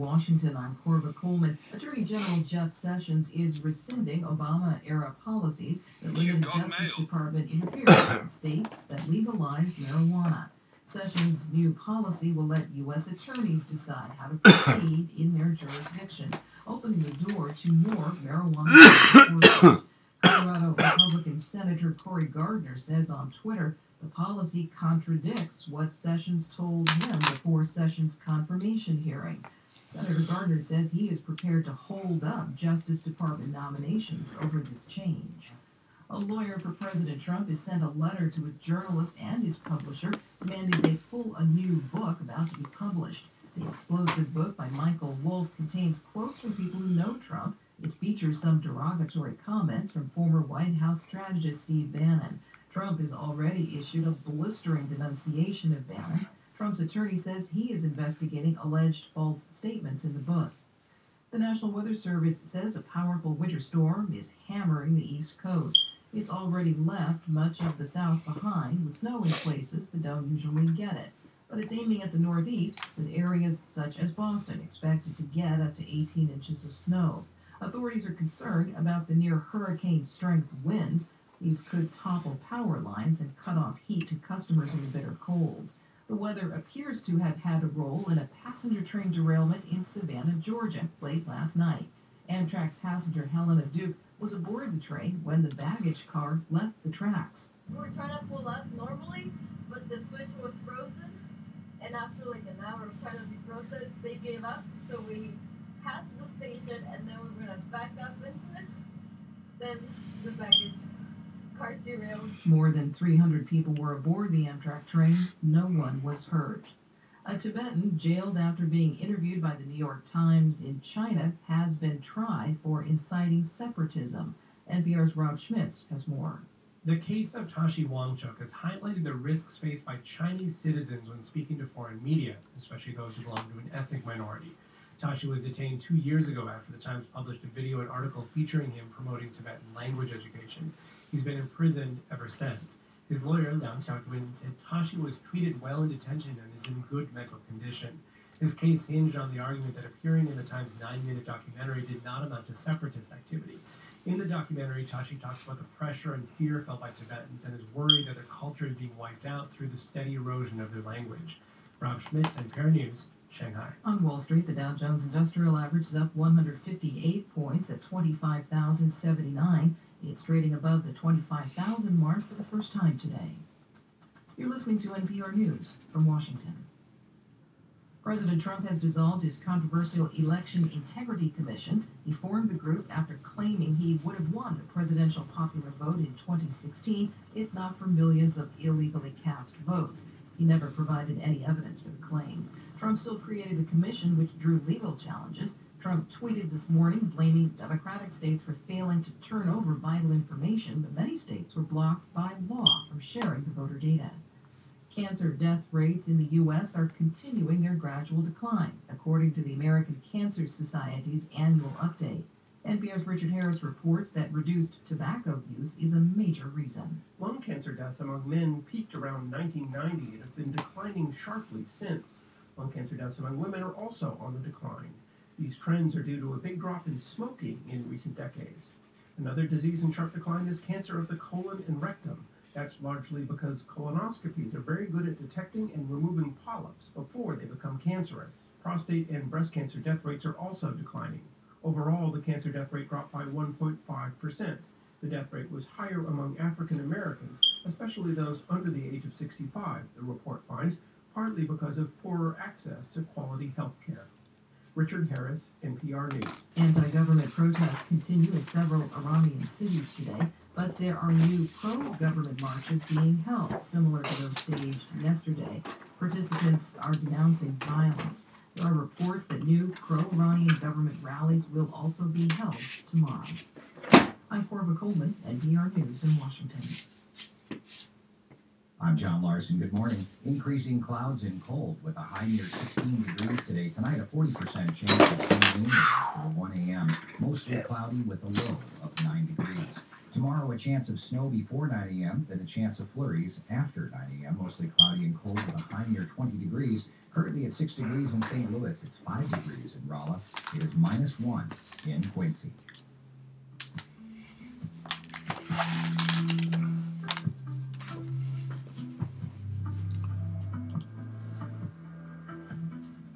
Washington, I'm Corva Coleman. Attorney General Jeff Sessions is rescinding Obama-era policies that limited Justice Department interference in states that legalized marijuana. Sessions' new policy will let U.S. attorneys decide how to proceed in their jurisdictions, opening the door to more marijuana enforcement. Colorado Republican Senator Cory Gardner says on Twitter the policy contradicts what Sessions told him before Sessions' confirmation hearing. Senator Gardner says he is prepared to hold up Justice Department nominations over this change. A lawyer for President Trump has sent a letter to a journalist and his publisher demanding they pull a new book about to be published. The explosive book by Michael Wolff contains quotes from people who know Trump. It features some derogatory comments from former White House strategist Steve Bannon. Trump has already issued a blistering denunciation of Bannon. Trump's attorney says he is investigating alleged false statements in the book. The National Weather Service says a powerful winter storm is hammering the East Coast. It's already left much of the South behind, with snow in places that don't usually get it. But it's aiming at the Northeast, with areas such as Boston expected to get up to 18 inches of snow. Authorities are concerned about the near hurricane-strength winds. These could topple power lines and cut off heat to customers in the bitter cold. The weather appears to have had a role in a passenger train derailment in Savannah, Georgia, late last night. Amtrak passenger Helena Duke was aboard the train when the baggage car left the tracks. We were trying to pull up normally, but the switch was frozen. And after like an hour of trying to defrost it, they gave up. So we passed the station, and then we were going to back up into it. Then the baggage car derailed. More than 300 people were aboard the Amtrak train. No one was hurt. A Tibetan jailed after being interviewed by the New York Times in China has been tried for inciting separatism. NPR's Rob Schmitz has more. The case of Tashi Wangchuk has highlighted the risks faced by Chinese citizens when speaking to foreign media, especially those who belong to an ethnic minority. Tashi was detained 2 years ago after the Times published a video and article featuring him promoting Tibetan language education. He's been imprisoned ever since. His lawyer, Liang Xiaowen, said Tashi was treated well in detention and is in good mental condition. His case hinged on the argument that appearing in the Times 9-minute documentary did not amount to separatist activity. In the documentary, Tashi talks about the pressure and fear felt by Tibetans and is worried that their culture is being wiped out through the steady erosion of their language. Rob Schmitz, NPR News, Shanghai. On Wall Street, the Dow Jones Industrial Average is up 158 points at 25,079. It's trading above the 25,000 mark for the first time today. You're listening to NPR News from Washington. President Trump has dissolved his controversial Election Integrity Commission. He formed the group after claiming he would have won the presidential popular vote in 2016 if not for millions of illegally cast votes. He never provided any evidence for the claim. Trump still created the commission, which drew legal challenges. Trump tweeted this morning blaming Democratic states for failing to turn over vital information, but many states were blocked by law from sharing the voter data. Cancer death rates in the U.S. are continuing their gradual decline, according to the American Cancer Society's annual update. NPR's Richard Harris reports that reduced tobacco use is a major reason. Lung cancer deaths among men peaked around 1990 and have been declining sharply since. Lung cancer deaths among women are also on the decline. These trends are due to a big drop in smoking in recent decades. Another disease in sharp decline is cancer of the colon and rectum. That's largely because colonoscopies are very good at detecting and removing polyps before they become cancerous. Prostate and breast cancer death rates are also declining. Overall, the cancer death rate dropped by 1.5%. The death rate was higher among African Americans, especially those under the age of 65, the report finds, partly because of poorer access to quality health care. Richard Harris, NPR News. Anti-government protests continue in several Iranian cities today, but there are new pro-government marches being held, similar to those staged yesterday. Participants are denouncing violence. There are reports that new pro-Iranian government rallies will also be held tomorrow. I'm Corva Coleman, NPR News in Washington. I'm John Larson. Good morning. Increasing clouds and cold with a high near 16 degrees today. Tonight, a 40% chance of sun for 1 a.m. Mostly cloudy with a low of 9 degrees. Tomorrow, a chance of snow before 9 a.m., then a chance of flurries after 9 a.m. Mostly cloudy and cold with a high near 20 degrees. Currently at 6 degrees in St. Louis. It's 5 degrees in in Rolla. It is -1 in Quincy.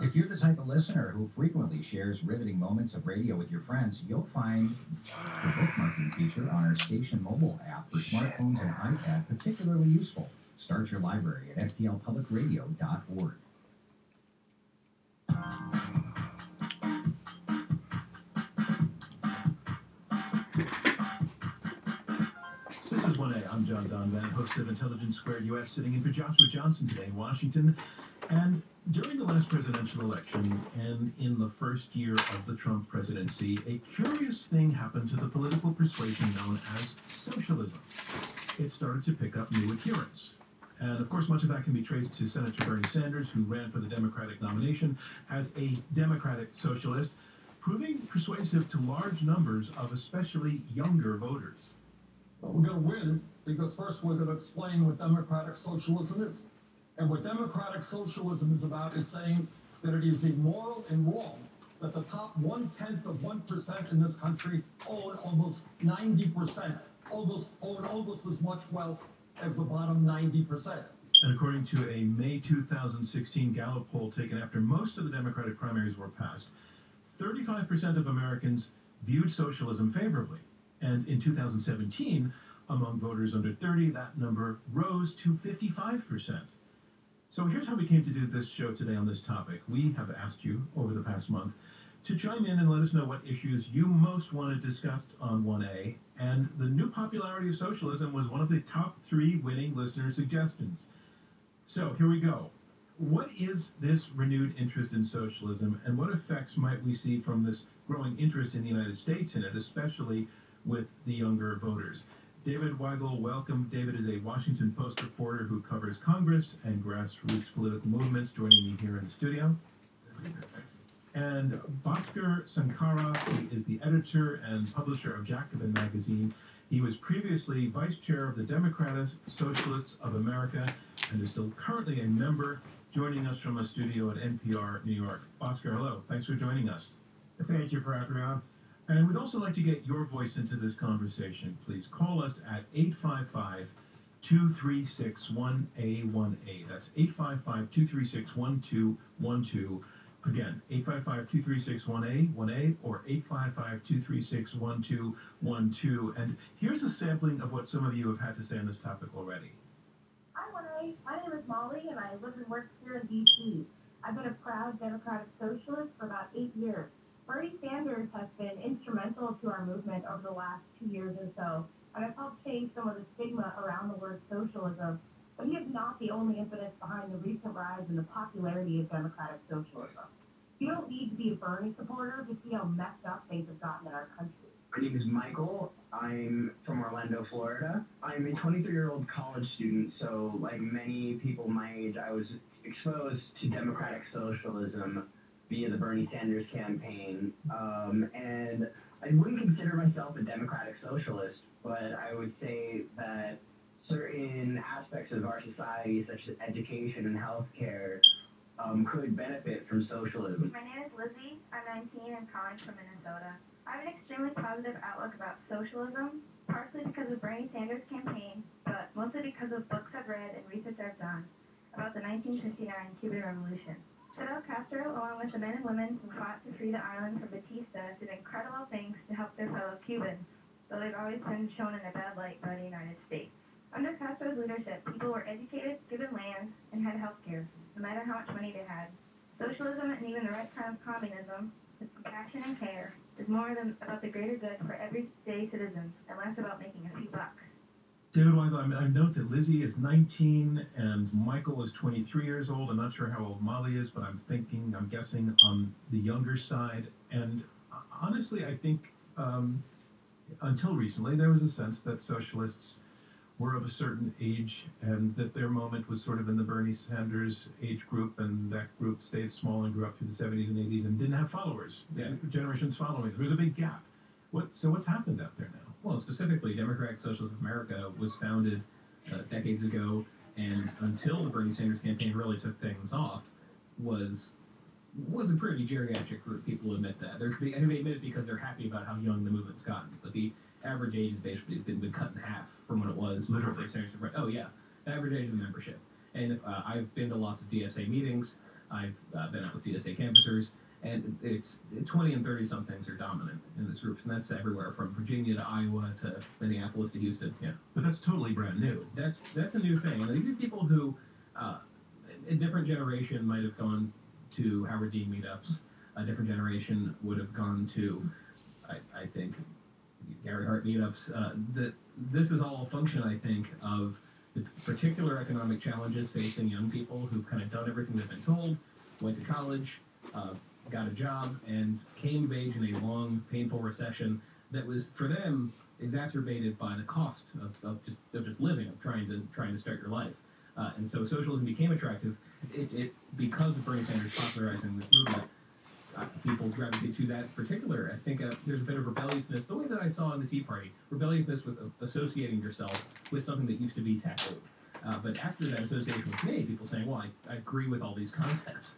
If you're the type of listener who frequently shares riveting moments of radio with your friends, you'll find the bookmarking feature on our station mobile app for smartphones and iPad particularly useful. Start your library at stlpublicradio.org. This is 1A. I'm John Donvan, host of Intelligence Squared US, sitting in for Joshua Johnson today in Washington. And during the last presidential election and in the first year of the Trump presidency, a curious thing happened to the political persuasion known as socialism. It started to pick up new adherents. And of course, much of that can be traced to Senator Bernie Sanders, who ran for the Democratic nomination as a Democratic socialist, proving persuasive to large numbers of especially younger voters. Well, we're going to win because first we're going to explain what democratic socialism is. And what democratic socialism is about is saying that it is immoral and wrong that the top 0.1% in this country own almost 90%, own almost as much wealth as the bottom 90%. And according to a May 2016 Gallup poll taken after most of the Democratic primaries were passed, 35% of Americans viewed socialism favorably. And in 2017, among voters under 30, that number rose to 55%. So here's how we came to do this show today on this topic. We have asked you over the past month to chime in and let us know what issues you most wanted discussed on 1A, and the new popularity of socialism was one of the top 3 winning listener suggestions. So here we go. What is this renewed interest in socialism, and what effects might we see from this growing interest in the United States in it, especially with the younger voters? David Weigel, welcome. David is a Washington Post reporter who covers Congress and grassroots political movements, joining me here in the studio. And Bhaskar Sankara, who is the editor and publisher of Jacobin magazine. He was previously vice chair of the Democratic Socialists of America and is still currently a member, joining us from a studio at NPR New York. Bhaskar, hello. Thanks for joining us. Thank you for having me on. And we'd also like to get your voice into this conversation. Please call us at 855-236-1A18. That's 855-236-1212. Again, 855-236-1A18 or 855-236-1212. And here's a sampling of what some of you have had to say on this topic already. Hi, 1A. My name is Molly, and I live and work here in D.C. I've been a proud Democratic Socialist for about 8 years. Bernie Sanders has been instrumental to our movement over the last 2 years or so, and I've helped change some of the stigma around the word socialism, but he is not the only impetus behind the recent rise in the popularity of democratic socialism. You don't need to be a Bernie supporter to see how messed up things have gotten in our country. My name is Michael. I'm from Orlando, Florida. I'm a 23-year-old college student, so like many people my age, I was exposed to democratic socialism via the Bernie Sanders campaign, and I wouldn't consider myself a democratic socialist, but I would say that certain aspects of our society, such as education and healthcare, could benefit from socialism. My name is Lizzie. I'm 19 and calling from Minnesota. I have an extremely positive outlook about socialism, partially because of Bernie Sanders' campaign, but mostly because of books I've read and research I've done about the 1959 Cuban Revolution. Fidel Castro, along with the men and women who fought to free the island from Batista, did incredible things to help their fellow Cubans, though they've always been shown in a bad light by the United States. Under Castro's leadership, people were educated, given land, and had health care, no matter how much money they had. Socialism, and even the right kind of communism, with compassion and care, is more than about the greater good for everyday citizens, and less about making a few bucks. David Weigel, I note that Lizzie is 19 and Michael is 23 years old. I'm not sure how old Molly is, but I'm guessing on the younger side. And honestly, I think until recently, there was a sense that socialists were of a certain age and that their moment was sort of in the Bernie Sanders age group, and that group stayed small and grew up through the 70s and 80s and didn't have followers, generations following. There was a big gap. So what's happened out there now? Well, specifically, Democratic Socialists of America was founded decades ago, and until the Bernie Sanders campaign really took things off, was was a pretty geriatric group. People admit that. They admit it because they're happy about how young the movement's gotten. But the average age has basically been cut in half from what it was. Literally. Oh yeah, the average age of membership. And if, I've been to lots of DSA meetings. I've been out with DSA canvassers, and it's 20 and 30 somethings are dominant in this group, and that's everywhere from Virginia to Iowa to Minneapolis to Houston. Yeah, but that's totally brand new. That's a new thing. And these are people who, a different generation might have gone to Howard Dean meetups. A different generation would have gone to, I think, Gary Hart meetups. This is all a function, I think, of the particular economic challenges facing young people who've kind of done everything they've been told, went to college, got a job, and came of age in a long, painful recession that was, for them, exacerbated by the cost of just living, of trying to start your life. And so socialism became attractive. Because of Bernie Sanders popularizing this movement, people gravitate to that in particular. I think there's a bit of rebelliousness, the way that I saw in the Tea Party, rebelliousness with associating yourself with something that used to be taboo. But after that association was made, people saying, well, I agree with all these concepts.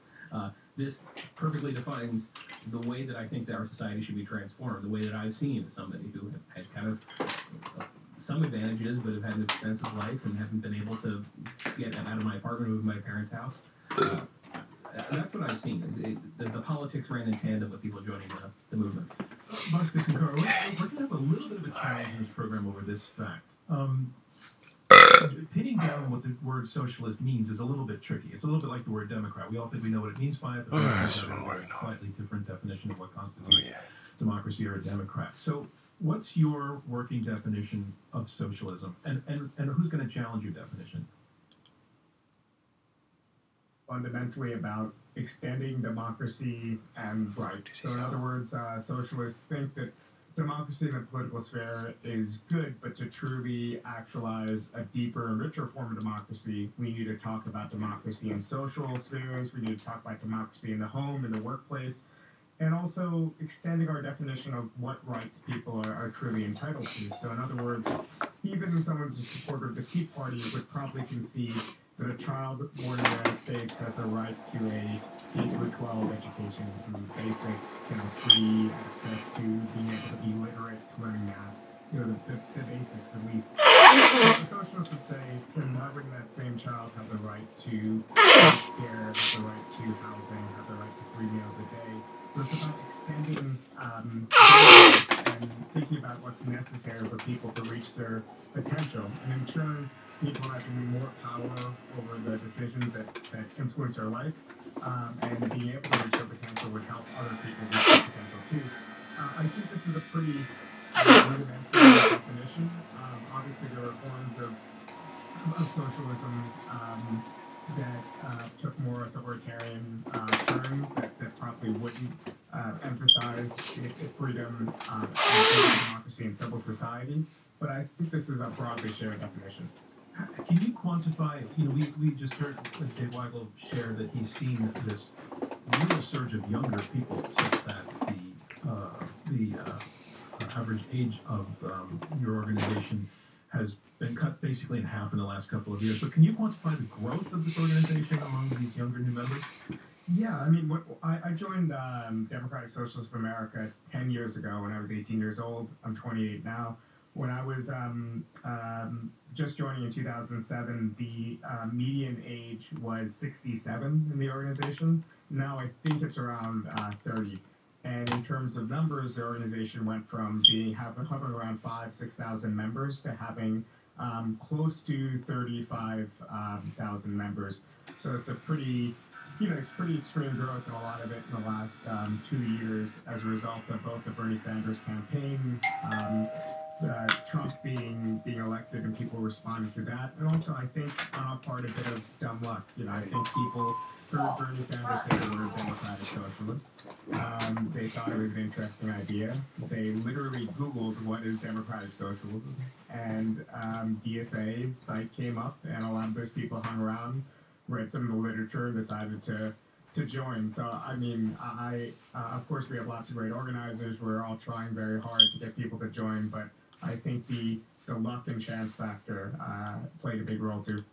This perfectly defines the way that I think that our society should be transformed, the way that I've seen as somebody who have had kind of some advantages, but have had an expensive life and haven't been able to get out of my apartment or move to my parents' house. That's what I've seen. The politics ran in tandem with people joining the movement. Vasquez and Carr, we're going to have a little bit of a challenge in this program over this fact. Pinning down what the word socialist means is a little bit tricky. It's a little bit like the word Democrat. We all think we know what it means by it, but there's a slightly different definition of what constitutes democracy or a Democrat. So what's your working definition of socialism? And who's going to challenge your definition? Fundamentally about extending democracy and rights. So in other words, socialists think that democracy in the political sphere is good, but to truly actualize a deeper and richer form of democracy, we need to talk about democracy in social spheres, we need to talk about democracy in the home, in the workplace, and also extending our definition of what rights people are truly entitled to. So in other words, even if someone's a supporter of the Tea Party would probably concede that a child born in the United States has a right to a K-12 education through basic, free access to being able to be literate, to learning math, the basics at least. The socialists would say, then why wouldn't that same child have the right to health care, have the right to housing, have the right to 3 meals a day? So it's about extending and thinking about what's necessary for people to reach their potential, and in turn, people having more power over the decisions that influence their life, and being able to reach their potential would help other people reach their potential too. I think this is a pretty rudimentary definition. Obviously, there are forms of socialism that took more authoritarian turns that probably wouldn't emphasize freedom, democracy, and civil society. But I think this is a broadly shared definition. Can you quantify, we just heard Dave Weigel share that he's seen this real surge of younger people, such that the average age of your organization has been cut basically in half in the last couple of years. So can you quantify the growth of this organization among these younger new members? Yeah, I mean, I joined Democratic Socialists of America 10 years ago when I was 18 years old. I'm 28 now. When I was just joining in 2007, the median age was 67 in the organization. Now I think it's around 30. And in terms of numbers, the organization went from hovering around 6,000 members to having close to 35,000 members. So it's a pretty, it's pretty extreme growth, and a lot of it in the last 2 years as a result of both the Bernie Sanders campaign, Trump being elected and people responding to that, and also I think on our part a bit of dumb luck. I think people heard Bernie Sanders say the word democratic socialist. They thought it was an interesting idea. They literally Googled what is democratic socialism, and DSA's site came up, and a lot of those people hung around, read some of the literature, and decided to join. So, I mean, of course, we have lots of great organizers. We're all trying very hard to get people to join, but I think the luck and chance factor played a big role too.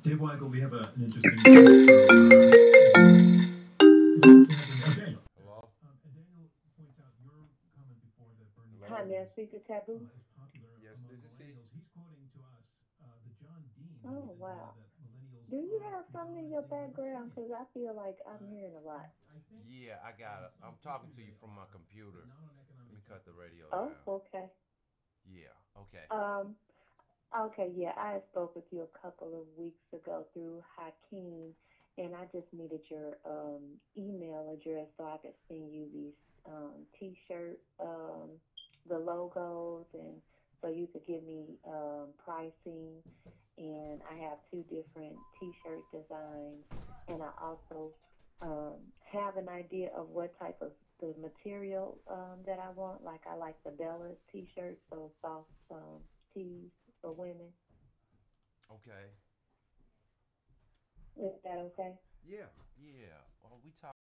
Dave Weigel, we have an interesting Daniel. Hello? And Daniel points out your comment before that Bernie Hello? Hi, may I speak to Tabu? is popular Yes, among this is he. millennials. He's quoting to us the John Dean Oh, idea wow. that millennials Do you are have something in your predominantly background? Because I libertarians. feel like I'm hearing a lot. I think Yeah, I got it. on I'm some talking issues to you they from my are, computer. but not on Let me economic cut the justice. radio Oh, down. okay. Yeah, okay. Um, okay, yeah, I spoke with you a couple of weeks ago through Hakeem, and I just needed your email address so I could send you these T-shirt, the logos, and so you could give me pricing. And I have 2 different T-shirt designs, and I also have an idea of what type of the material that I want. Like I like the Bella T-shirts, those soft tees for women. Okay. Is that okay? Yeah. Yeah. Well, we talk.